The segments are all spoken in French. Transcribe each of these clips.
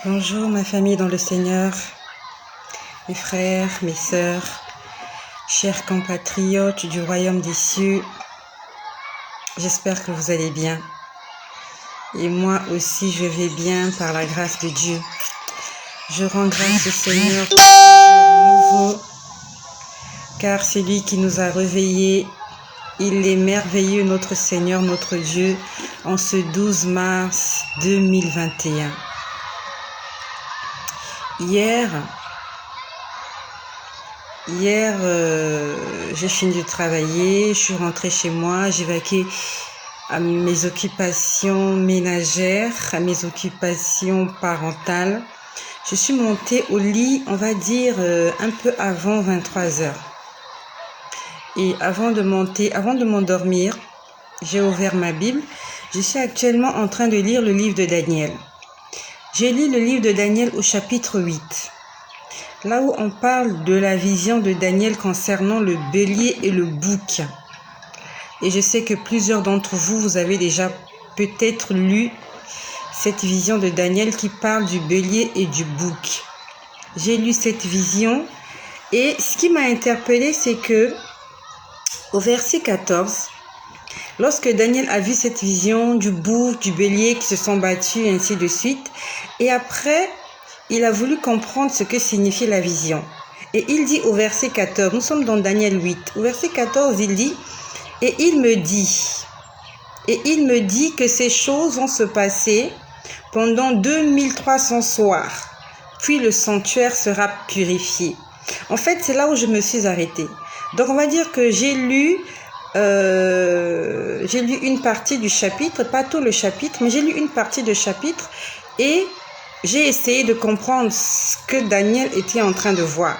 Bonjour ma famille dans le Seigneur, mes frères, mes sœurs, chers compatriotes du royaume des cieux, j'espère que vous allez bien. Et moi aussi je vais bien par la grâce de Dieu. Je rends grâce au Seigneur pour ce jour nouveau, car c'est lui qui nous a réveillés. Il est merveilleux notre Seigneur, notre Dieu, en ce 12 mars 2021. Hier, j'ai fini de travailler, je suis rentrée chez moi, j'ai vaqué à mes occupations ménagères, à mes occupations parentales. Je suis montée au lit, on va dire, un peu avant 23 heures. Et avant de m'endormir, j'ai ouvert ma Bible. Je suis actuellement en train de lire le livre de Daniel. J'ai lu le livre de Daniel au chapitre 8. Là où on parle de la vision de Daniel concernant le bélier et le bouc. Et je sais que plusieurs d'entre vous, vous avez déjà peut-être lu cette vision de Daniel qui parle du bélier et du bouc. J'ai lu cette vision et ce qui m'a interpellée, c'est que au verset 14, lorsque Daniel a vu cette vision du bouc, du bélier qui se sont battus et ainsi de suite, et après, il a voulu comprendre ce que signifiait la vision. Et il dit au verset 14, nous sommes dans Daniel 8, au verset 14, il dit, et il me dit que ces choses vont se passer pendant 2300 soirs, puis le sanctuaire sera purifié. En fait, c'est là où je me suis arrêtée. Donc, on va dire que j'ai lu une partie du chapitre, pas tout le chapitre, mais j'ai lu une partie du chapitre et j'ai essayé de comprendre ce que Daniel était en train de voir.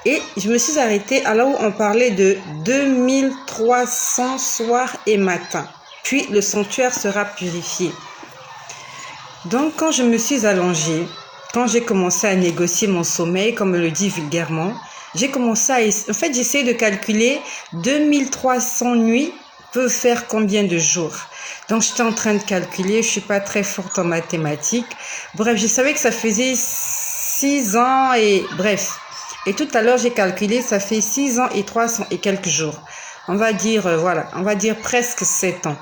Et je me suis arrêtée à là où on parlait de 2300 soirs et matins. Puis le sanctuaire sera purifié. Donc quand je me suis allongée, quand j'ai commencé à négocier mon sommeil, comme on le dit vulgairement, j'ai commencé à... En fait, j'essaie de calculer 2300 nuits peuvent faire combien de jours. Donc, j'étais en train de calculer. Je ne suis pas très forte en mathématiques. Bref, je savais que ça faisait 6 ans et... Bref. Et tout à l'heure, j'ai calculé, ça fait 6 ans et 300 et quelques jours. On va dire, on va dire presque 7 ans.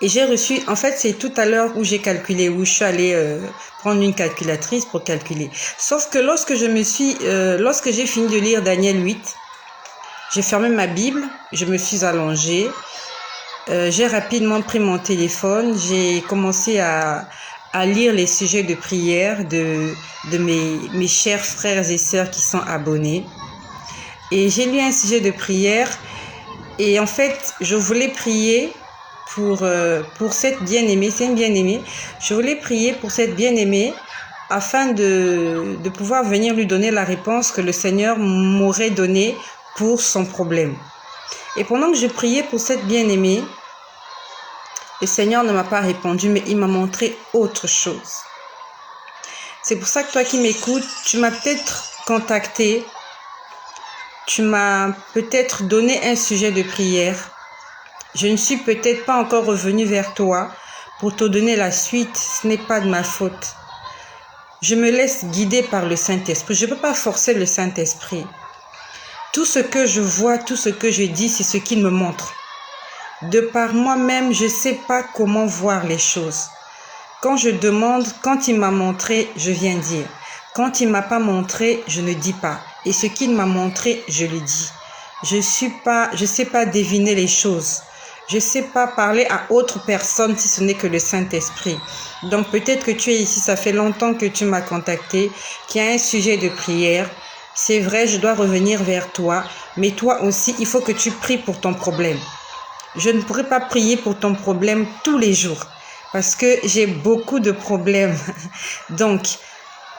Et j'ai reçu, en fait, c'est tout à l'heure où j'ai calculé, où je suis allée prendre une calculatrice pour calculer. Sauf que lorsque j'ai fini de lire Daniel 8, j'ai fermé ma Bible, je me suis allongée, j'ai rapidement pris mon téléphone, j'ai commencé à lire les sujets de prière de mes chers frères et sœurs qui sont abonnés. Et j'ai lu un sujet de prière et en fait, je voulais prier pour cette bien-aimée, c'est une bien-aimée. Je voulais prier pour cette bien-aimée afin de pouvoir venir lui donner la réponse que le Seigneur m'aurait donnée pour son problème. Et pendant que je priais pour cette bien-aimée, le Seigneur ne m'a pas répondu, mais il m'a montré autre chose. C'est pour ça que toi qui m'écoutes, tu m'as peut-être contacté, tu m'as peut-être donné un sujet de prière. Je ne suis peut-être pas encore revenue vers toi pour te donner la suite. Ce n'est pas de ma faute. Je me laisse guider par le Saint-Esprit. Je ne peux pas forcer le Saint-Esprit. Tout ce que je vois, tout ce que je dis, c'est ce qu'il me montre. De par moi-même, je ne sais pas comment voir les choses. Quand je demande, quand il m'a montré, je viens dire. Quand il ne m'a pas montré, je ne dis pas. Et ce qu'il m'a montré, je le dis. Je ne sais pas deviner les choses. Je ne sais pas parler à autre personne si ce n'est que le Saint-Esprit. Donc peut-être que tu es ici, ça fait longtemps que tu m'as contacté, qu'il y a un sujet de prière. C'est vrai, je dois revenir vers toi, mais toi aussi, il faut que tu pries pour ton problème. Je ne pourrai pas prier pour ton problème tous les jours parce que j'ai beaucoup de problèmes. Donc,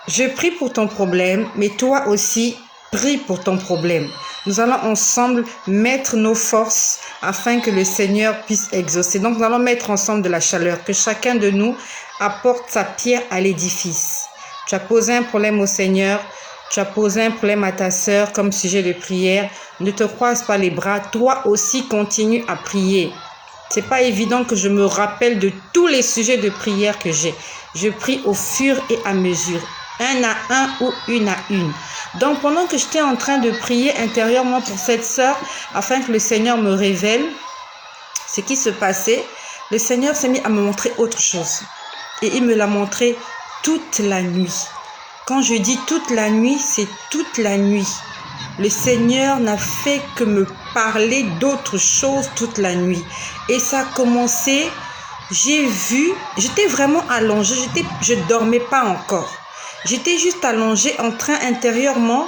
je prie pour ton problème, mais toi aussi, prie pour ton problème. Nous allons ensemble mettre nos forces afin que le Seigneur puisse exaucer. Donc, nous allons mettre ensemble de la chaleur, que chacun de nous apporte sa pierre à l'édifice. Tu as posé un problème au Seigneur, tu as posé un problème à ta sœur comme sujet de prière. Ne te croise pas les bras, toi aussi continue à prier. C'est pas évident que je me rappelle de tous les sujets de prière que j'ai. Je prie au fur et à mesure, un à un ou une à une. Donc pendant que j'étais en train de prier intérieurement pour cette sœur, afin que le Seigneur me révèle ce qui se passait, le Seigneur s'est mis à me montrer autre chose. Et il me l'a montré toute la nuit. Quand je dis toute la nuit, c'est toute la nuit. Le Seigneur n'a fait que me parler d'autre chose toute la nuit. Et ça a commencé, j'ai vu, j'étais vraiment allongée, je ne dormais pas encore. J'étais juste allongée en train intérieurement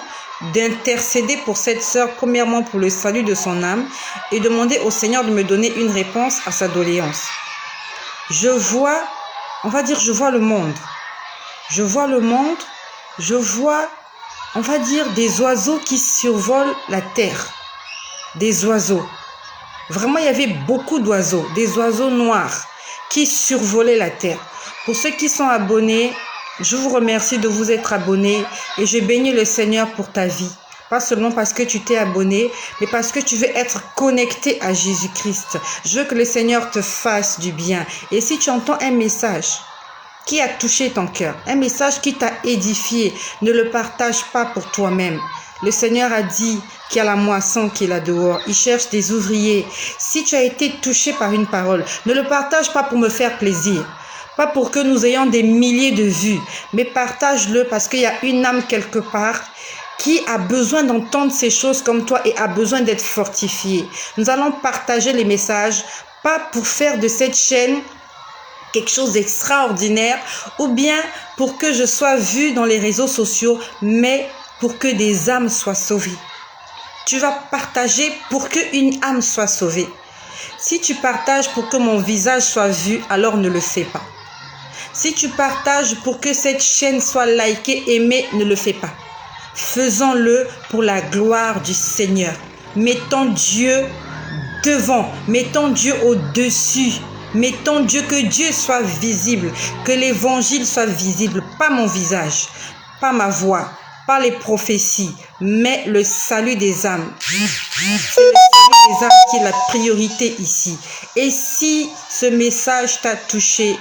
d'intercéder pour cette sœur, premièrement pour le salut de son âme, et demander au Seigneur de me donner une réponse à sa doléance. Je vois, on va dire, je vois le monde. Je vois le monde, je vois, on va dire, des oiseaux qui survolent la terre. Des oiseaux. Vraiment, il y avait beaucoup d'oiseaux, des oiseaux noirs qui survolaient la terre. Pour ceux qui sont abonnés, je vous remercie de vous être abonnés et je bénis le Seigneur pour ta vie. Pas seulement parce que tu t'es abonné, mais parce que tu veux être connecté à Jésus-Christ. Je veux que le Seigneur te fasse du bien. Et si tu entends un message qui a touché ton cœur, un message qui t'a édifié, ne le partage pas pour toi-même. Le Seigneur a dit qu'il y a la moisson qui est là dehors. Il cherche des ouvriers. Si tu as été touché par une parole, ne le partage pas pour me faire plaisir. Pas pour que nous ayons des milliers de vues, mais partage-le parce qu'il y a une âme quelque part qui a besoin d'entendre ces choses comme toi et a besoin d'être fortifiée. Nous allons partager les messages, pas pour faire de cette chaîne quelque chose d'extraordinaire ou bien pour que je sois vue dans les réseaux sociaux, mais pour que des âmes soient sauvées. Tu vas partager pour qu'une âme soit sauvée. Si tu partages pour que mon visage soit vu, alors ne le fais pas. Si tu partages pour que cette chaîne soit likée, aimée, ne le fais pas. Faisons-le pour la gloire du Seigneur. Mettons Dieu devant, mettons Dieu au-dessus. Mettons Dieu, que Dieu soit visible, que l'évangile soit visible, pas mon visage, pas ma voix, pas les prophéties, mais le salut des âmes. C'est le salut des âmes qui est la priorité ici. Et si ce message t'a touché,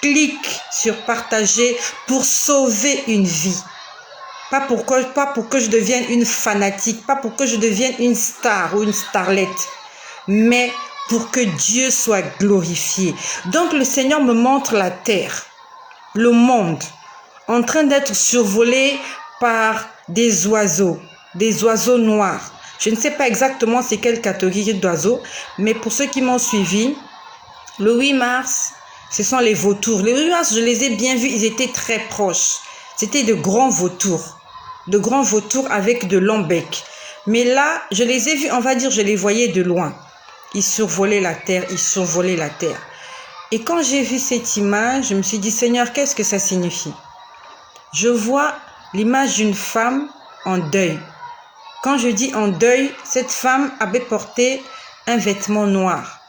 clique sur partager pour sauver une vie. Pas pour que je devienne une fanatique, pas pour que je devienne une star ou une starlette, mais pour que Dieu soit glorifié. Donc le Seigneur me montre la terre, le monde, en train d'être survolé par des oiseaux noirs. Je ne sais pas exactement c'est quelle catégorie d'oiseaux, mais pour ceux qui m'ont suivi, le 8 mars, ce sont les vautours. Les 8 mars, je les ai bien vus, ils étaient très proches. C'était de grands vautours avec de longs becs. Mais là, je les ai vus, on va dire, je les voyais de loin. Ils survolaient la terre, Et quand j'ai vu cette image, je me suis dit, Seigneur, qu'est-ce que ça signifie? Je vois l'image d'une femme en deuil. Quand je dis en deuil, cette femme avait porté un vêtement noir.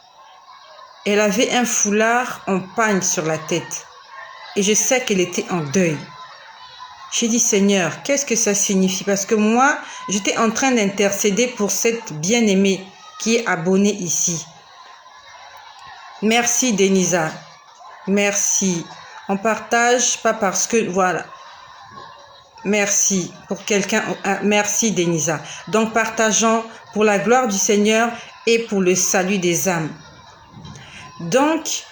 Elle avait un foulard en pagne sur la tête. Et je sais qu'elle était en deuil. J'ai dit, Seigneur, qu'est-ce que ça signifie? Parce que moi, j'étais en train d'intercéder pour cette bien-aimée qui est abonnée ici. Merci, Denisa. Merci. On partage pas parce que, voilà. Merci pour quelqu'un. Merci, Denisa. Donc, partageons pour la gloire du Seigneur et pour le salut des âmes. Donc,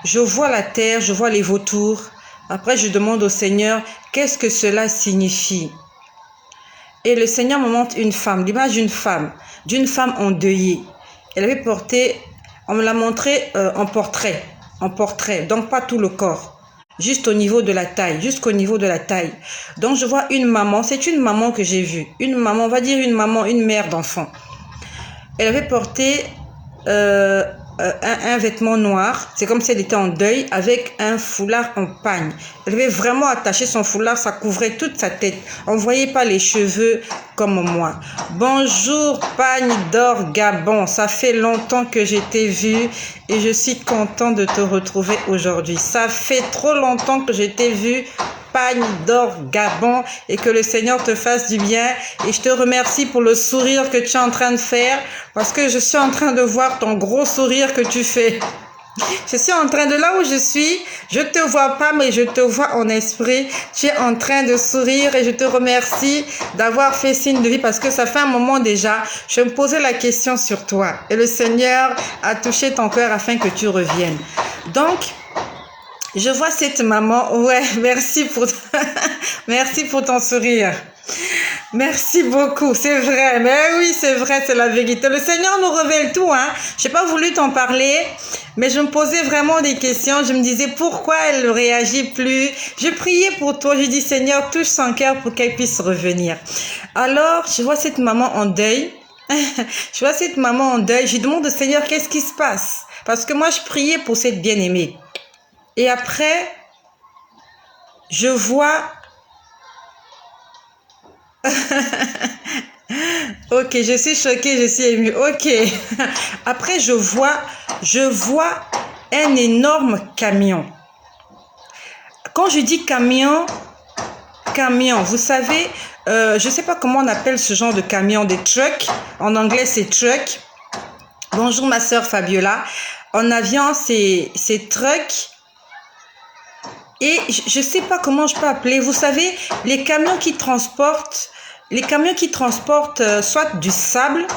je vois la terre, je vois les vautours. Après, je demande au Seigneur, qu'est-ce que cela signifie? Et le Seigneur me montre une femme, l'image d'une femme endeuillée. Elle avait porté, on me l'a montré en portrait, donc pas tout le corps, juste au niveau de la taille, jusqu'au niveau de la taille. Donc, je vois une maman, c'est une maman que j'ai vue, une maman, on va dire une maman, une mère d'enfant. Elle avait porté un vêtement noir, c'est comme si elle était en deuil, avec un foulard en pagne. Elle avait vraiment attaché son foulard, ça couvrait toute sa tête. On ne voyait pas les cheveux comme moi. Bonjour Pagne d'Or Gabon, ça fait longtemps que je t'ai vu et je suis content de te retrouver aujourd'hui. Ça fait trop longtemps que je t'ai vu Espagne, d'or, Gabon, et que le Seigneur te fasse du bien. Et je te remercie pour le sourire que tu es en train de faire, parce que je suis en train de voir ton gros sourire que tu fais. Je suis en train de là où je suis, je te vois pas, mais je te vois en esprit. Tu es en train de sourire et je te remercie d'avoir fait signe de vie parce que ça fait un moment déjà. Je me posais la question sur toi et le Seigneur a touché ton cœur afin que tu reviennes. Donc, je vois cette maman. Ouais, merci pour ton sourire. Merci beaucoup, c'est vrai, mais oui, c'est vrai, c'est la vérité. Le Seigneur nous révèle tout, hein. J'ai pas voulu t'en parler, mais je me posais vraiment des questions. Je me disais pourquoi elle ne réagit plus. Je priais pour toi, je dis Seigneur, touche son cœur pour qu'elle puisse revenir. Alors, je vois cette maman en deuil. Je vois cette maman en deuil. Je demande au Seigneur qu'est-ce qui se passe. Parce que moi, je priais pour cette bien-aimée. Et après, je vois... Ok, je suis choquée, je suis émue. Ok. Après, je vois un énorme camion. Quand je dis camion, vous savez, je ne sais pas comment on appelle ce genre de camion, des trucks. En anglais, c'est truck. Bonjour ma soeur Fabiola. En avion, c'est truck. Et je ne sais pas comment je peux appeler. Vous savez, les camions qui transportent soit du sable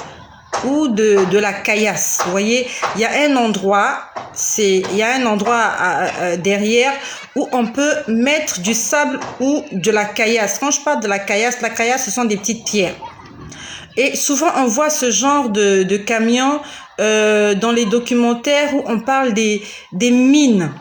ou de la caillasse. Vous voyez, il y a un endroit, derrière où on peut mettre du sable ou de la caillasse. Quand je parle de la caillasse, ce sont des petites pierres. Et souvent, on voit ce genre de camions dans les documentaires où on parle des mines.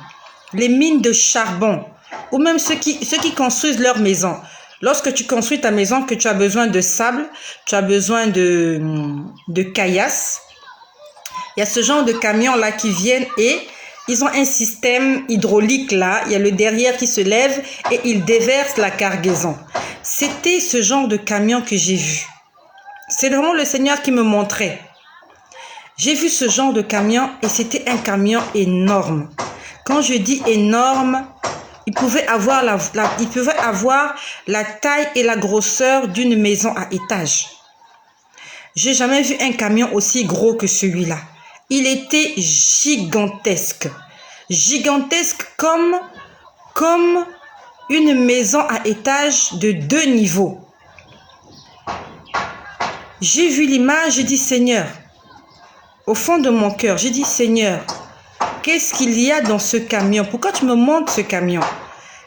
Les mines de charbon, ou même ceux qui construisent leur maison. Lorsque tu construis ta maison, que tu as besoin de sable, tu as besoin de caillasse, il y a ce genre de camions-là qui viennent et ils ont un système hydraulique là, il y a le derrière qui se lève et ils déversent la cargaison. C'était ce genre de camion que j'ai vu. C'est vraiment le Seigneur qui me montrait. J'ai vu ce genre de camion et c'était un camion énorme. Quand je dis énorme, il pouvait avoir la taille et la grosseur d'une maison à étage. J'ai jamais vu un camion aussi gros que celui-là. Il était gigantesque. Gigantesque comme une maison à étage de 2 niveaux. J'ai vu l'image, j'ai dit Seigneur, au fond de mon cœur, j'ai dit Seigneur, qu'est-ce qu'il y a dans ce camion? Pourquoi tu me montres ce camion?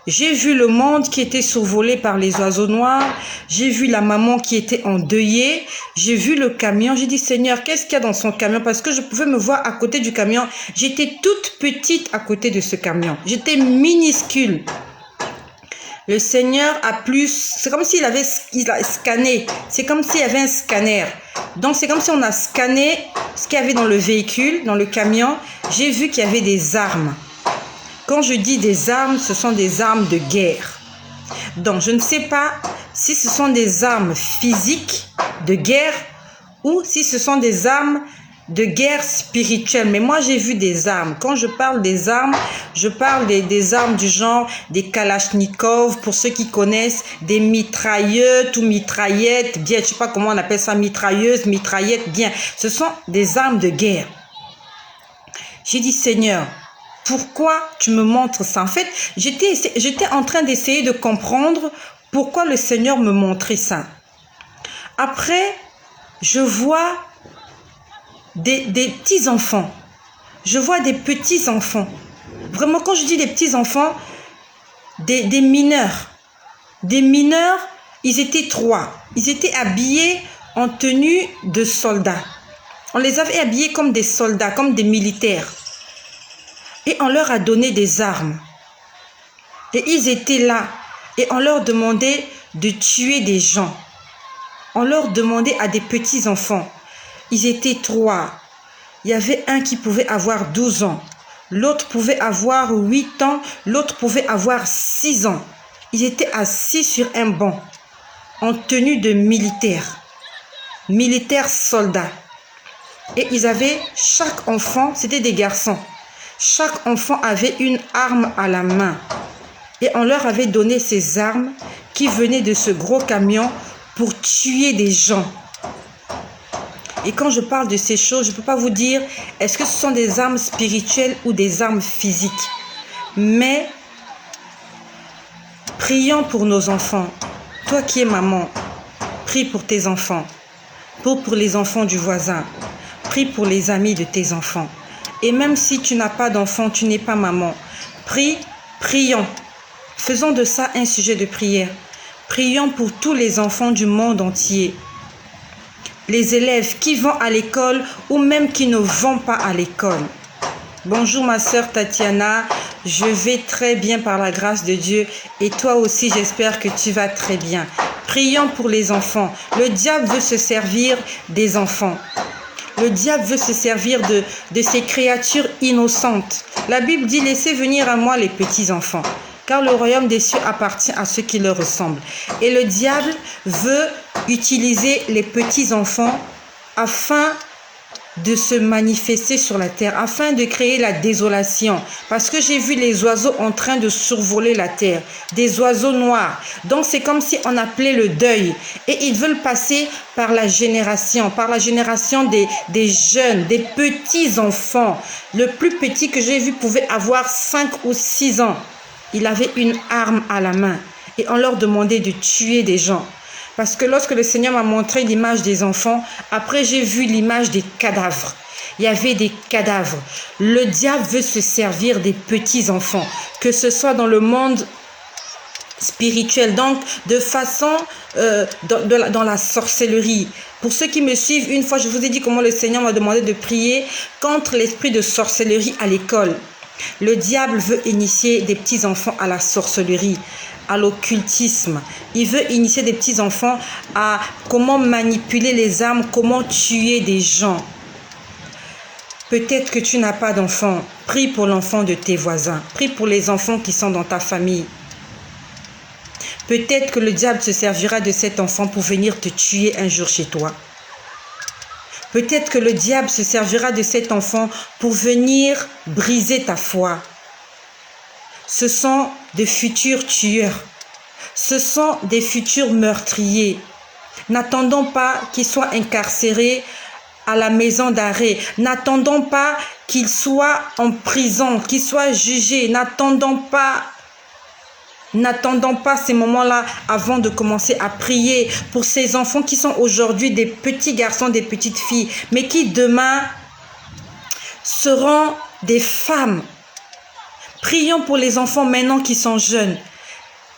J'ai vu le monde qui était survolé par les oiseaux noirs. J'ai vu la maman qui était endeuillée. J'ai vu le camion. J'ai dit, Seigneur, qu'est-ce qu'il y a dans son camion? Parce que je pouvais me voir à côté du camion. J'étais toute petite à côté de ce camion. J'étais minuscule. Le Seigneur a plus... C'est comme s'il a scanné. C'est comme s'il y avait un scanner. Donc, c'est comme si on a scanné ce qu'il y avait dans le véhicule, dans le camion. J'ai vu qu'il y avait des armes. Quand je dis des armes, ce sont des armes de guerre. Donc, je ne sais pas si ce sont des armes physiques de guerre ou si ce sont des armes de guerre spirituelle. Mais moi, j'ai vu des armes. Quand je parle des armes, je parle des armes du genre des kalachnikovs, pour ceux qui connaissent, des mitrailleuses ou mitraillettes, bien, je ne sais pas comment on appelle ça, mitrailleuses, mitraillettes, bien. Ce sont des armes de guerre. J'ai dit, Seigneur, pourquoi tu me montres ça? En fait, j'étais en train d'essayer de comprendre pourquoi le Seigneur me montrait ça. Après, je vois des petits-enfants. Je vois des petits-enfants. Vraiment, quand je dis des petits-enfants, des mineurs. Des mineurs, ils étaient 3. Ils étaient habillés en tenue de soldats. On les avait habillés comme des soldats, comme des militaires. Et on leur a donné des armes. Et ils étaient là. Et on leur demandait de tuer des gens. On leur demandait à des petits-enfants. Ils étaient 3. Il y avait un qui pouvait avoir 12 ans. L'autre pouvait avoir 8 ans. L'autre pouvait avoir 6 ans. Ils étaient assis sur un banc. En tenue de militaire. Militaires soldats. Et ils avaient, chaque enfant, c'était des garçons. Chaque enfant avait une arme à la main. Et on leur avait donné ces armes qui venaient de ce gros camion pour tuer des gens. Et quand je parle de ces choses, je ne peux pas vous dire est-ce que ce sont des armes spirituelles ou des armes physiques. Mais prions pour nos enfants. Toi qui es maman, prie pour tes enfants. Pour les enfants du voisin. Prie pour les amis de tes enfants. Et même si tu n'as pas d'enfant, tu n'es pas maman. Prions. Faisons de ça un sujet de prière. Prions pour tous les enfants du monde entier. Les élèves qui vont à l'école ou même qui ne vont pas à l'école. Bonjour ma sœur Tatiana, je vais très bien par la grâce de Dieu et toi aussi j'espère que tu vas très bien. Prions pour les enfants. Le diable veut se servir des enfants. Le diable veut se servir de ces créatures innocentes. La Bible dit laissez venir à moi les petits enfants. Car le royaume des cieux appartient à ceux qui leur ressemblent. Et le diable veut utiliser les petits-enfants afin de se manifester sur la terre, afin de créer la désolation. Parce que j'ai vu les oiseaux en train de survoler la terre, des oiseaux noirs. Donc c'est comme si on appelait le deuil. Et ils veulent passer par la génération des jeunes, des petits-enfants. Le plus petit que j'ai vu pouvait avoir 5 ou 6 ans. Il avait une arme à la main et on leur demandait de tuer des gens. Parce que lorsque le Seigneur m'a montré l'image des enfants, après j'ai vu l'image des cadavres. Il y avait des cadavres. Le diable veut se servir des petits enfants, que ce soit dans le monde spirituel, donc de façon dans la sorcellerie. Pour ceux qui me suivent, une fois je vous ai dit comment le Seigneur m'a demandé de prier contre l'esprit de sorcellerie à l'école. Le diable veut initier des petits-enfants à la sorcellerie, à l'occultisme. Il veut initier des petits-enfants à comment manipuler les armes, comment tuer des gens. Peut-être que tu n'as pas d'enfant. Prie pour l'enfant de tes voisins. Prie pour les enfants qui sont dans ta famille. Peut-être que le diable se servira de cet enfant pour venir te tuer un jour chez toi. Peut-être que le diable se servira de cet enfant pour venir briser ta foi. Ce sont des futurs tueurs. Ce sont des futurs meurtriers. N'attendons pas qu'ils soient incarcérés à la maison d'arrêt. N'attendons pas qu'ils soient en prison, qu'ils soient jugés. N'attendons pas ces moments-là avant de commencer à prier pour ces enfants qui sont aujourd'hui des petits garçons, des petites filles, mais qui demain seront des femmes. Prions pour les enfants maintenant qui sont jeunes.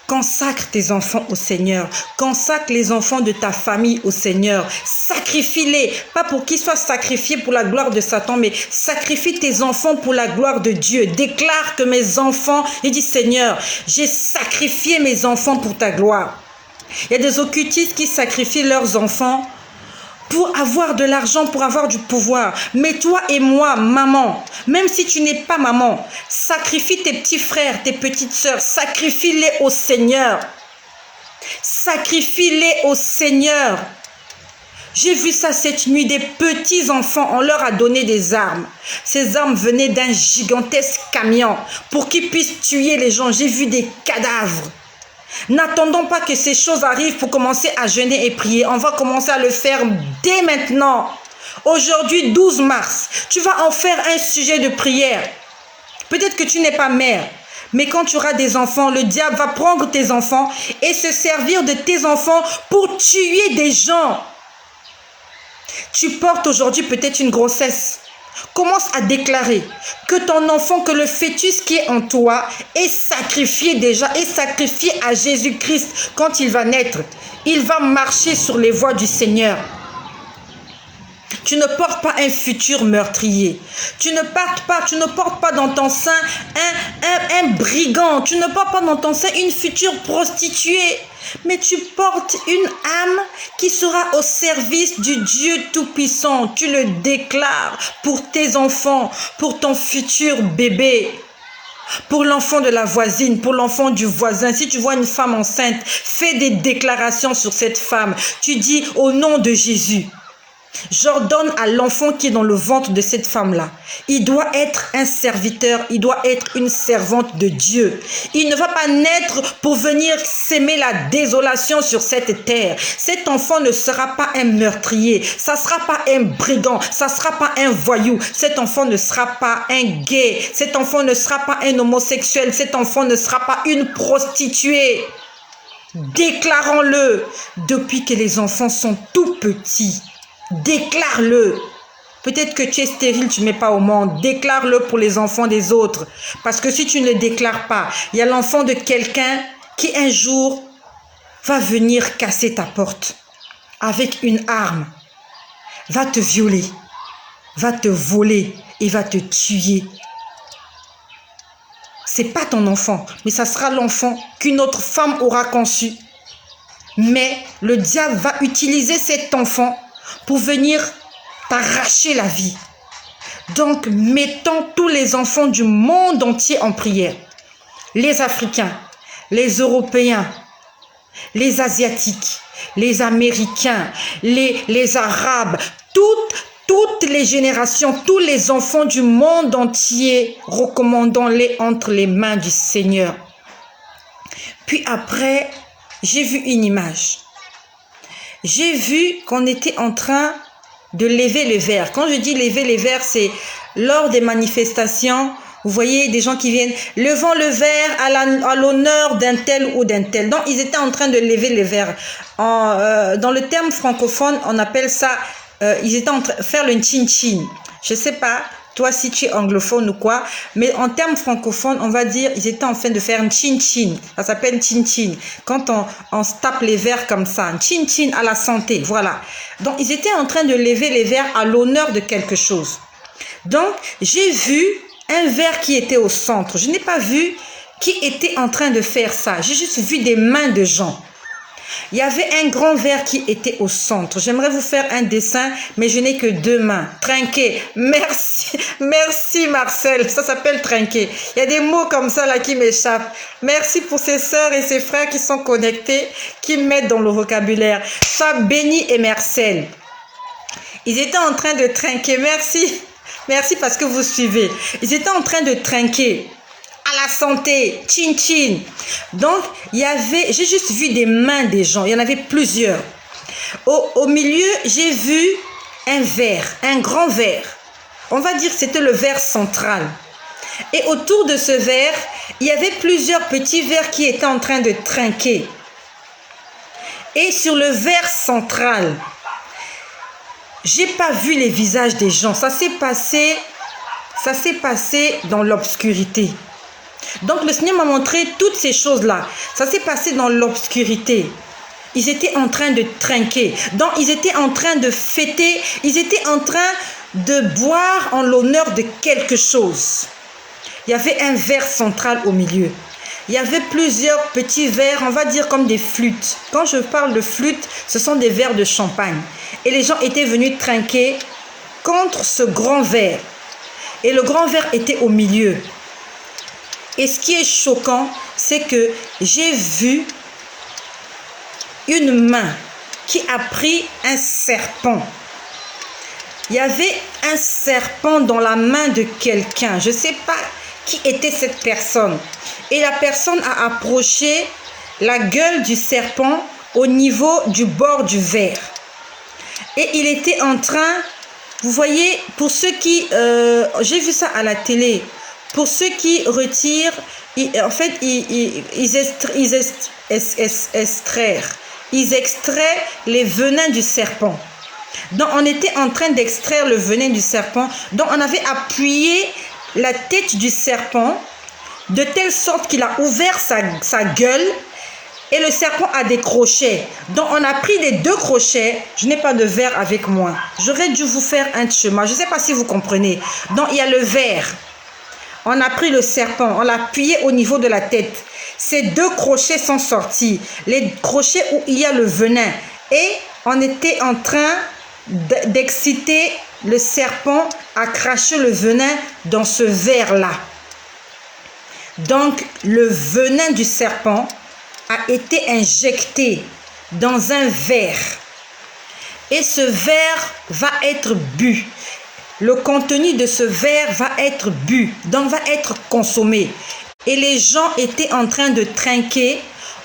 Consacre tes enfants au Seigneur. Consacre les enfants de ta famille au Seigneur. Sacrifie-les. Pas pour qu'ils soient sacrifiés pour la gloire de Satan, mais sacrifie tes enfants pour la gloire de Dieu. Déclare que mes enfants, et dis Seigneur, j'ai sacrifié mes enfants pour ta gloire. Il y a des occultistes qui sacrifient leurs enfants pour avoir de l'argent, pour avoir du pouvoir. Mais toi et moi, maman, même si tu n'es pas maman, sacrifie tes petits frères, tes petites sœurs, sacrifie-les au Seigneur. Sacrifie-les au Seigneur. J'ai vu ça cette nuit, des petits enfants, on leur a donné des armes. Ces armes venaient d'un gigantesque camion pour qu'ils puissent tuer les gens. J'ai vu des cadavres. N'attendons pas que ces choses arrivent pour commencer à jeûner et prier. On va commencer à le faire dès maintenant. Aujourd'hui, 12 mars, tu vas en faire un sujet de prière. Peut-être que tu n'es pas mère, mais quand tu auras des enfants, le diable va prendre tes enfants et se servir de tes enfants pour tuer des gens. Tu portes aujourd'hui peut-être une grossesse. Commence à déclarer que ton enfant, que le fœtus qui est en toi est sacrifié déjà, est sacrifié à Jésus-Christ quand il va naître. Il va marcher sur les voies du Seigneur. Tu ne portes pas un futur meurtrier. Tu ne portes pas dans ton sein un brigand. Tu ne portes pas dans ton sein une future prostituée. Mais tu portes une âme qui sera au service du Dieu Tout-Puissant. Tu le déclares pour tes enfants, pour ton futur bébé, pour l'enfant de la voisine, pour l'enfant du voisin. Si tu vois une femme enceinte, fais des déclarations sur cette femme. Tu dis au nom de Jésus. J'ordonne à l'enfant qui est dans le ventre de cette femme-là. Il doit être un serviteur, il doit être une servante de Dieu. Il ne va pas naître pour venir s'aimer la désolation sur cette terre. Cet enfant ne sera pas un meurtrier, ça ne sera pas un brigand, ça ne sera pas un voyou. Cet enfant ne sera pas un gay, cet enfant ne sera pas un homosexuel, cet enfant ne sera pas une prostituée. Déclarons-le depuis que les enfants sont tout petits. Déclare-le. Peut-être que tu es stérile, tu ne mets pas au monde. Déclare-le pour les enfants des autres. Parce que si tu ne le déclares pas, il y a l'enfant de quelqu'un qui un jour va venir casser ta porte avec une arme, va te violer, va te voler et va te tuer. C'est pas ton enfant, mais ça sera l'enfant qu'une autre femme aura conçu. Mais le diable va utiliser cet enfant pour venir t'arracher la vie. Donc, mettons tous les enfants du monde entier en prière. Les Africains, les Européens, les Asiatiques, les Américains, les Arabes, toutes les générations, tous les enfants du monde entier, recommandons-les entre les mains du Seigneur. Puis après, j'ai vu une image. J'ai vu qu'on était en train de lever les verres. Quand je dis lever les verres, c'est lors des manifestations, vous voyez des gens qui viennent, levant le verre à l'honneur d'un tel ou d'un tel. Donc, ils étaient en train de lever les verres. Dans le terme francophone, on appelle ça, ils étaient en train de faire le chin-chin. Je ne sais pas, toi, si tu es anglophone ou quoi, mais en termes francophones, on va dire, ils étaient en train de faire un chin-chin. Ça s'appelle chin-chin. Quand on se tape les verres comme ça, un chin-chin à la santé, voilà. Donc, ils étaient en train de lever les verres à l'honneur de quelque chose. Donc, j'ai vu un verre qui était au centre. Je n'ai pas vu qui était en train de faire ça. J'ai juste vu des mains de gens. Il y avait un grand verre qui était au centre. J'aimerais vous faire un dessin, mais je n'ai que deux mains. Trinqué. Merci. Merci Marcel. Ça s'appelle trinqué. Il y a des mots comme ça là qui m'échappent. Merci pour ces sœurs et ces frères qui sont connectés, qui mettent dans le vocabulaire. Sois béni et Marcel. Ils étaient en train de trinquer. Merci. Merci parce que vous suivez. Ils étaient en train de trinquer. À la santé, chin chin. Donc, j'ai juste vu des mains des gens. Il y en avait plusieurs. Au milieu, j'ai vu un verre, un grand verre. On va dire que c'était le verre central. Et autour de ce verre, il y avait plusieurs petits verres qui étaient en train de trinquer. Et sur le verre central, j'ai pas vu les visages des gens. Ça s'est passé dans l'obscurité. Donc le Seigneur m'a montré toutes ces choses-là. Ça s'est passé dans l'obscurité. Ils étaient en train de trinquer. Donc ils étaient en train de fêter. Ils étaient en train de boire en l'honneur de quelque chose. Il y avait un verre central au milieu. Il y avait plusieurs petits verres, on va dire comme des flûtes. Quand je parle de flûtes, ce sont des verres de champagne. Et les gens étaient venus trinquer contre ce grand verre. Et le grand verre était au milieu. Et ce qui est choquant, c'est que j'ai vu une main qui a pris un serpent. Il y avait un serpent dans la main de quelqu'un. Je ne sais pas qui était cette personne. Et la personne a approché la gueule du serpent au niveau du bord du verre. Et il était en train, vous voyez, pour ceux qui, j'ai vu ça à la télé, pour ceux qui retirent, en fait, ils extraient les venins du serpent. Donc, on était en train d'extraire le venin du serpent. Donc, on avait appuyé la tête du serpent de telle sorte qu'il a ouvert sa gueule et le serpent a des crochets. Donc, on a pris les deux crochets. Je n'ai pas de verre avec moi. J'aurais dû vous faire un schéma. Je ne sais pas si vous comprenez. Donc, il y a le verre. On a pris le serpent, on l'a appuyé au niveau de la tête. Ces deux crochets sont sortis. Les crochets où il y a le venin. Et on était en train d'exciter le serpent à cracher le venin dans ce verre-là. Donc, le venin du serpent a été injecté dans un verre. et ce verre va être bu. Le contenu de ce verre va être bu, donc va être consommé. Et les gens étaient en train de trinquer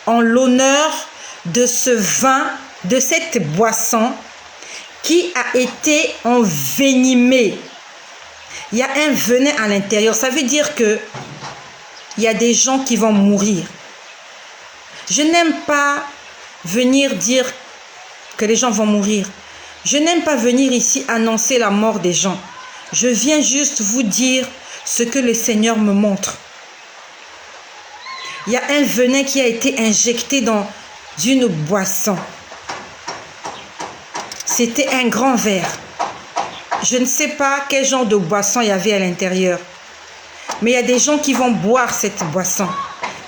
en l'honneur de ce vin, de cette boisson qui a été envenimée. Il y a un venin à l'intérieur. Ça veut dire que il y a des gens qui vont mourir. Je n'aime pas venir dire que les gens vont mourir. Je n'aime pas venir ici annoncer la mort des gens. Je viens juste vous dire ce que le Seigneur me montre. Il y a un venin qui a été injecté dans une boisson. C'était un grand verre. Je ne sais pas quel genre de boisson il y avait à l'intérieur. Mais il y a des gens qui vont boire cette boisson.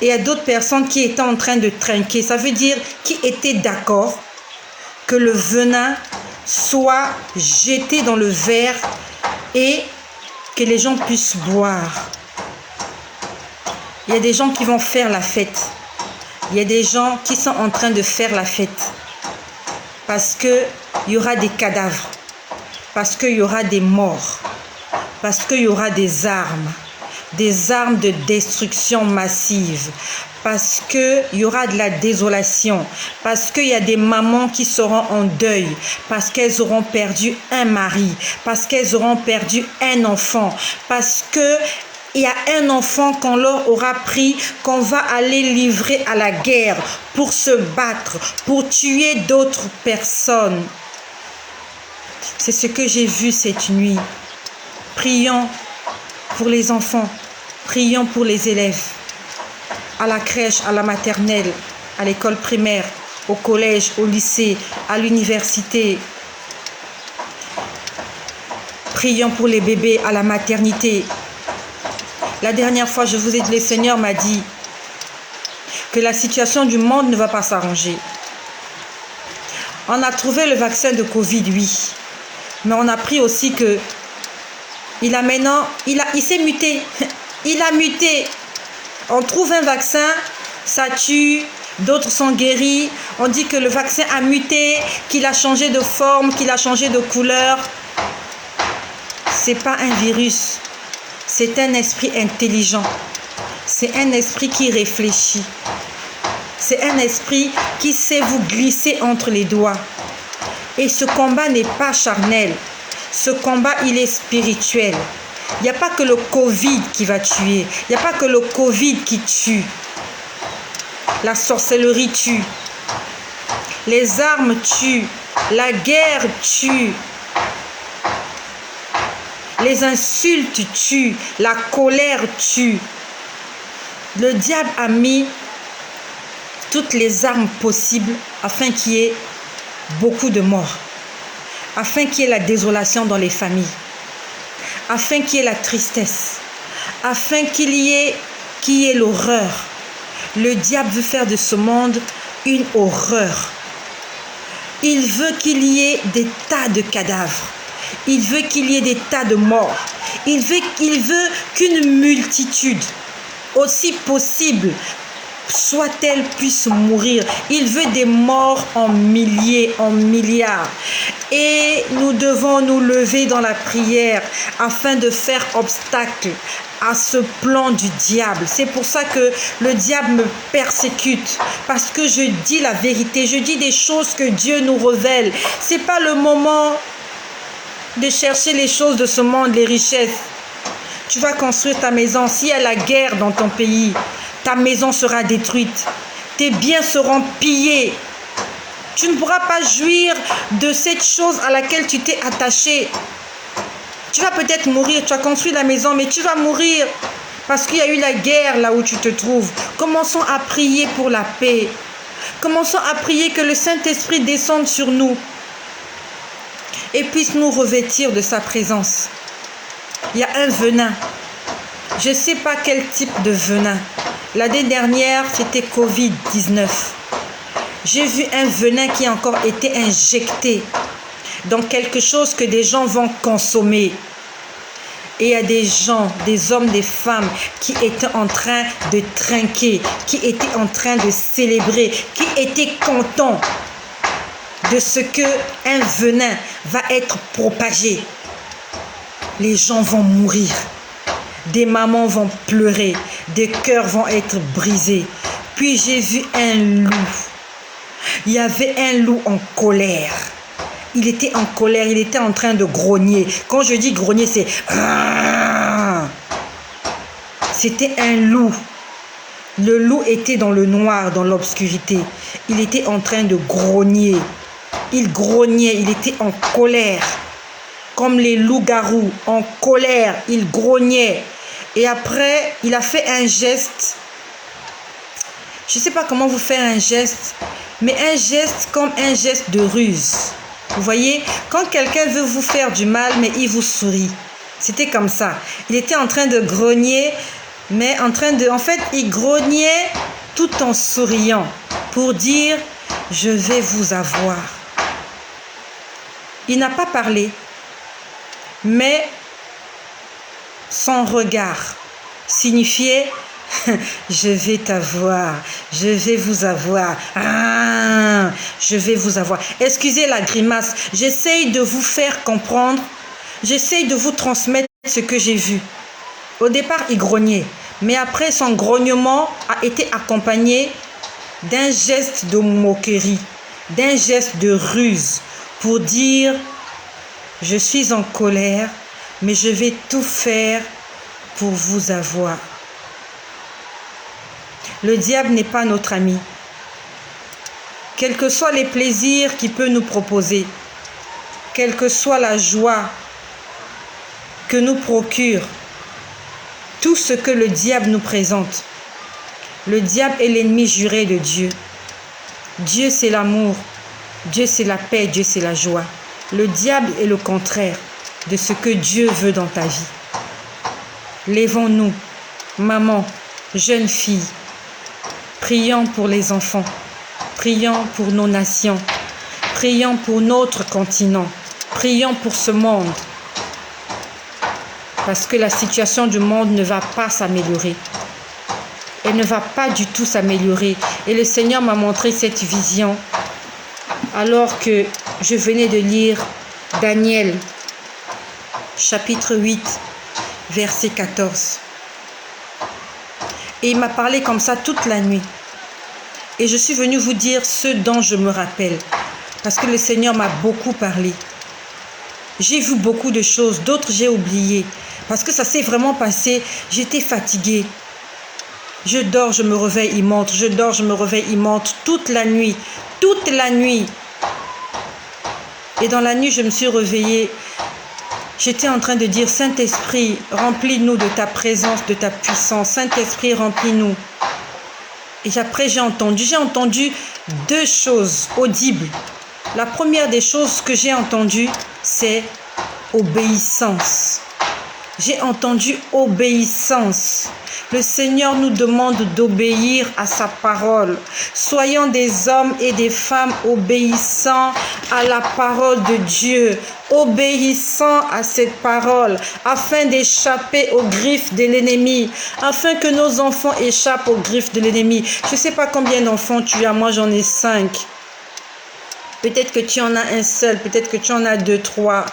Et il y a d'autres personnes qui étaient en train de trinquer. Ça veut dire qui étaient d'accord que le venin soit jeté dans le verre et que les gens puissent boire. Il y a des gens qui vont faire la fête. Il y a des gens qui sont en train de faire la fête. Parce qu'il y aura des cadavres. Parce qu'il y aura des morts. Parce qu'il y aura des armes de destruction massive. Parce qu'il y aura de la désolation. Parce qu'il y a des mamans qui seront en deuil. Parce qu'elles auront perdu un mari. Parce qu'elles auront perdu un enfant. Parce que il y a un enfant qu'on leur aura pris, qu'on va aller livrer à la guerre pour se battre, pour tuer d'autres personnes. C'est ce que j'ai vu cette nuit. Prions pour les enfants, prions pour les élèves, à la crèche, à la maternelle, à l'école primaire, au collège, au lycée, à l'université. Prions pour les bébés à la maternité. La dernière fois, je vous ai dit, le Seigneur m'a dit que la situation du monde ne va pas s'arranger. On a trouvé le vaccin de Covid, oui. Mais on a appris aussi que il s'est muté. Il a muté. On trouve un vaccin, ça tue, d'autres sont guéris. On dit que le vaccin a muté, qu'il a changé de forme, qu'il a changé de couleur. C'est pas un virus. C'est un esprit intelligent. C'est un esprit qui réfléchit. C'est un esprit qui sait vous glisser entre les doigts. Et ce combat n'est pas charnel. Ce combat, il est spirituel. Il n'y a pas que le Covid qui va tuer. Il n'y a pas que le Covid qui tue. La sorcellerie tue. Les armes tuent. La guerre tue. Les insultes tuent, la colère tue. Le diable a mis toutes les armes possibles afin qu'il y ait beaucoup de morts, afin qu'il y ait la désolation dans les familles, afin qu'il y ait la tristesse, afin qu'il y ait l'horreur. Le diable veut faire de ce monde une horreur. Il veut qu'il y ait des tas de cadavres. Il veut qu'il y ait des tas de morts. Il veut qu'une multitude, aussi possible soit-elle, puisse mourir. Il veut des morts en milliers, en milliards. Et nous devons nous lever dans la prière afin de faire obstacle à ce plan du diable. C'est pour ça que le diable me persécute, parce que je dis la vérité, je dis des choses que Dieu nous révèle. C'est pas le moment de chercher les choses de ce monde, les richesses. Tu vas construire ta maison. S'il y a la guerre dans ton pays, ta maison sera détruite. Tes biens seront pillés. Tu ne pourras pas jouir de cette chose à laquelle tu t'es attaché. Tu vas peut-être mourir. Tu as construit la maison, mais tu vas mourir parce qu'il y a eu la guerre là où tu te trouves. Commençons à prier pour la paix. Commençons à prier que le Saint-Esprit descende sur nous et puisse nous revêtir de sa présence. Il y a un venin. Je ne sais pas quel type de venin. L'année dernière, c'était Covid-19. J'ai vu un venin qui a encore été injecté dans quelque chose que des gens vont consommer. Et il y a des gens, des hommes, des femmes qui étaient en train de trinquer, qui étaient en train de célébrer, qui étaient contents. de ce qu'un venin va être propagé. Les gens vont mourir. Des mamans vont pleurer. Des cœurs vont être brisés. Puis j'ai vu un loup. Il y avait un loup en colère. Il était en colère, il était en train de grogner. Quand je dis grogner, c'est... C'était un loup. Le loup était dans le noir, dans l'obscurité. Il était en train de grogner. Il grognait, il était en colère. Comme les loups-garous, en colère, il grognait. Et après, il a fait un geste. Je ne sais pas comment vous faire un geste, mais un geste comme un geste de ruse. Vous voyez, quand quelqu'un veut vous faire du mal, mais il vous sourit. C'était comme ça. Il était en train de grogner, mais en fait, il grognait tout en souriant pour dire « Je vais vous avoir ». Il n'a pas parlé, mais son regard signifiait « Je vais t'avoir, je vais vous avoir, je vais vous avoir ». Excusez la grimace, j'essaye de vous faire comprendre, j'essaye de vous transmettre ce que j'ai vu. Au départ, il grognait, mais après son grognement a été accompagné d'un geste de moquerie, d'un geste de ruse pour dire « Je suis en colère, mais je vais tout faire pour vous avoir ». Le diable n'est pas notre ami. Quels que soient les plaisirs qu'il peut nous proposer, quelle que soit la joie que nous procure, tout ce que le diable nous présente, le diable est l'ennemi juré de Dieu. Dieu, c'est l'amour. Dieu, c'est la paix. Dieu, c'est la joie. Le diable est le contraire de ce que Dieu veut dans ta vie. Lèvons-nous, maman, jeune fille. Prions pour les enfants, prions pour nos nations, prions pour notre continent, prions pour ce monde. Parce que la situation du monde ne va pas s'améliorer. Elle ne va pas du tout s'améliorer. Et le Seigneur m'a montré cette vision alors que je venais de lire Daniel, chapitre 8, verset 14. Et il m'a parlé comme ça toute la nuit. Et je suis venue vous dire ce dont je me rappelle. Parce que le Seigneur m'a beaucoup parlé. J'ai vu beaucoup de choses, d'autres j'ai oublié. Parce que ça s'est vraiment passé, j'étais fatiguée. Je dors, je me réveille, il monte. Je dors, je me réveille, il monte. Toute la nuit. Toute la nuit. Et dans la nuit, je me suis réveillée. J'étais en train de dire, Saint-Esprit, remplis-nous de ta présence, de ta puissance. Saint-Esprit, remplis-nous. Et après, j'ai entendu deux choses audibles. La première des choses que j'ai entendues, c'est obéissance. J'ai entendu obéissance. Le Seigneur nous demande d'obéir à sa parole. Soyons des hommes et des femmes obéissants à la parole de Dieu, obéissant à cette parole, afin d'échapper aux griffes de l'ennemi, afin que nos enfants échappent aux griffes de l'ennemi. Je ne sais pas combien d'enfants tu as, moi j'en ai 5. Peut-être que tu en as un seul, peut-être que tu en as 2, 3.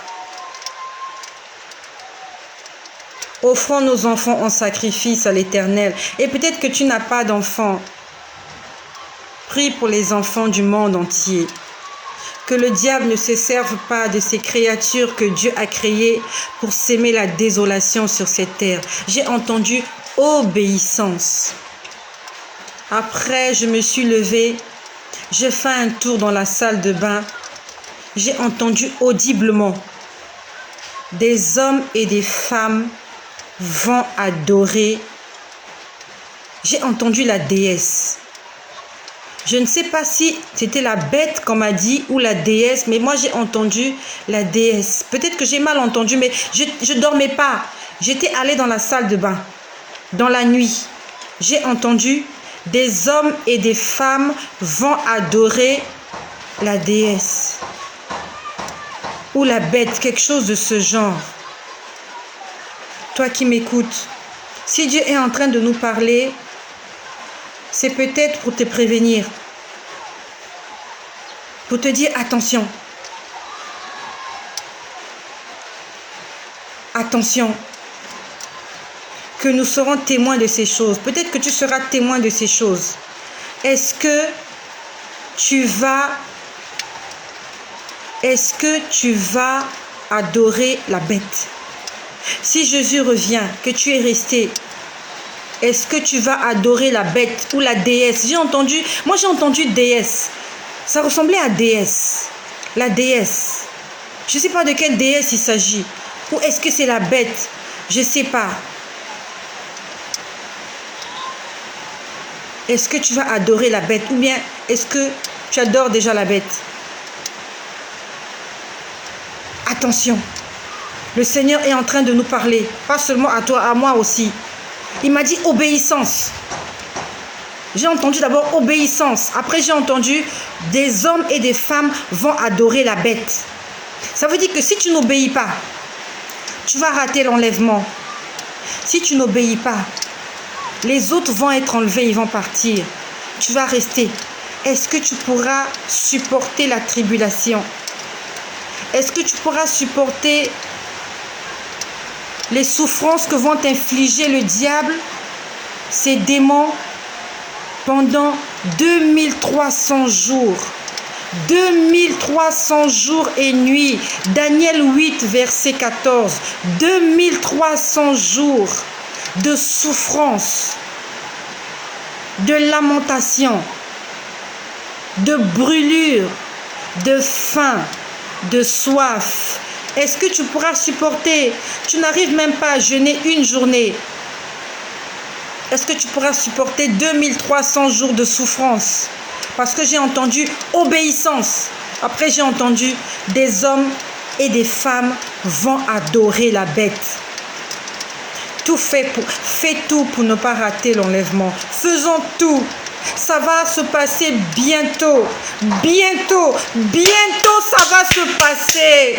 Offrons nos enfants en sacrifice à l'Éternel. Et peut-être que tu n'as pas d'enfants. Prie pour les enfants du monde entier. Que le diable ne se serve pas de ces créatures que Dieu a créées pour s'aimer la désolation sur cette terre. J'ai entendu obéissance. Après, je me suis levée. J'ai fait un tour dans la salle de bain. J'ai entendu audiblement des hommes et des femmes vont adorer. J'ai entendu la déesse. Je ne sais pas si c'était la bête qu'on m'a dit ou la déesse, mais moi j'ai entendu la déesse. Peut-être que j'ai mal entendu, mais je ne dormais pas. J'étais allée dans la salle de bain, dans la nuit. J'ai entendu des hommes et des femmes vont adorer la déesse ou la bête, quelque chose de ce genre. Toi qui m'écoutes, si Dieu est en train de nous parler, c'est peut-être pour te prévenir. pour te dire attention. Attention. Que nous serons témoins de ces choses. Peut-être que tu seras témoin de ces choses. Est-ce que tu vas adorer la bête? Si Jésus revient, que tu es resté, est-ce que tu vas adorer la bête ou la déesse? Moi j'ai entendu déesse. Ça ressemblait à déesse. La déesse. Je ne sais pas de quelle déesse il s'agit. Ou est-ce que c'est la bête? Je ne sais pas. Est-ce que tu vas adorer la bête? Ou bien est-ce que tu adores déjà la bête? Attention. Le Seigneur est en train de nous parler. Pas seulement à toi, à moi aussi. Il m'a dit obéissance. J'ai entendu d'abord obéissance. Après, j'ai entendu des hommes et des femmes vont adorer la bête. Ça veut dire que si tu n'obéis pas, tu vas rater l'enlèvement. Si tu n'obéis pas, les autres vont être enlevés, ils vont partir. Tu vas rester. Est-ce que tu pourras supporter la tribulation? Est-ce que tu pourras supporter les souffrances que vont t'infliger le diable, ces démons, pendant 2300 jours? 2300 jours et nuits. Daniel 8, verset 14. 2300 jours de souffrance, de lamentation, de brûlure, de faim, de soif. Est-ce que tu pourras supporter? Tu n'arrives même pas à jeûner une journée. Est-ce que tu pourras supporter 2300 jours de souffrance? Parce que j'ai entendu obéissance. Après, j'ai entendu des hommes et des femmes vont adorer la bête. Fais tout pour ne pas rater l'enlèvement. Faisons tout. Ça va se passer bientôt. Bientôt. Bientôt, ça va se passer.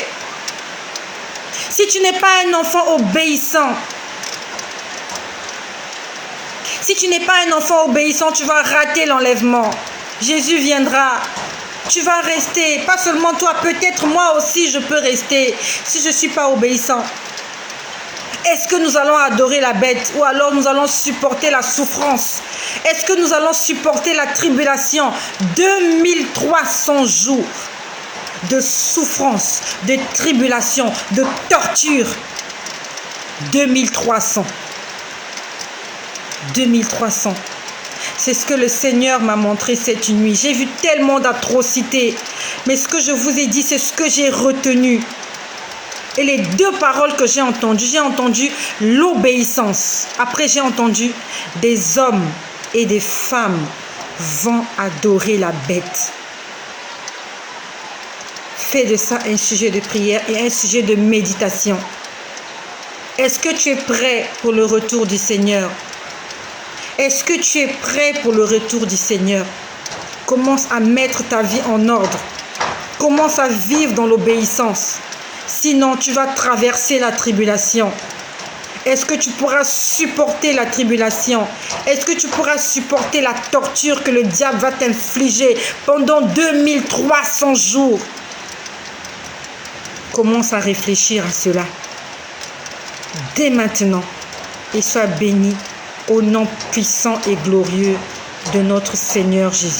Si tu n'es pas un enfant obéissant, tu vas rater l'enlèvement. Jésus viendra. Tu vas rester. Pas seulement toi, peut-être moi aussi je peux rester si je ne suis pas obéissant. Est-ce que nous allons adorer la bête ou alors nous allons supporter la souffrance? Est-ce que nous allons supporter la tribulation? 2300 jours de souffrance, de tribulation, de torture. 2300. 2300. C'est ce que le Seigneur m'a montré cette nuit. J'ai vu tellement d'atrocités. Mais ce que je vous ai dit, c'est ce que j'ai retenu. Et les deux paroles que j'ai entendu l'obéissance. Après, j'ai entendu des hommes et des femmes vont adorer la bête. Fais de ça un sujet de prière et un sujet de méditation. Est-ce que tu es prêt pour le retour du Seigneur? Est-ce que tu es prêt pour le retour du Seigneur? Commence à mettre ta vie en ordre. Commence à vivre dans l'obéissance. Sinon, tu vas traverser la tribulation. Est-ce que tu pourras supporter la tribulation? Est-ce que tu pourras supporter la torture que le diable va t'infliger pendant 2300 jours? Commence à réfléchir à cela. Dès maintenant. Et sois béni au nom puissant et glorieux de notre Seigneur Jésus-Christ.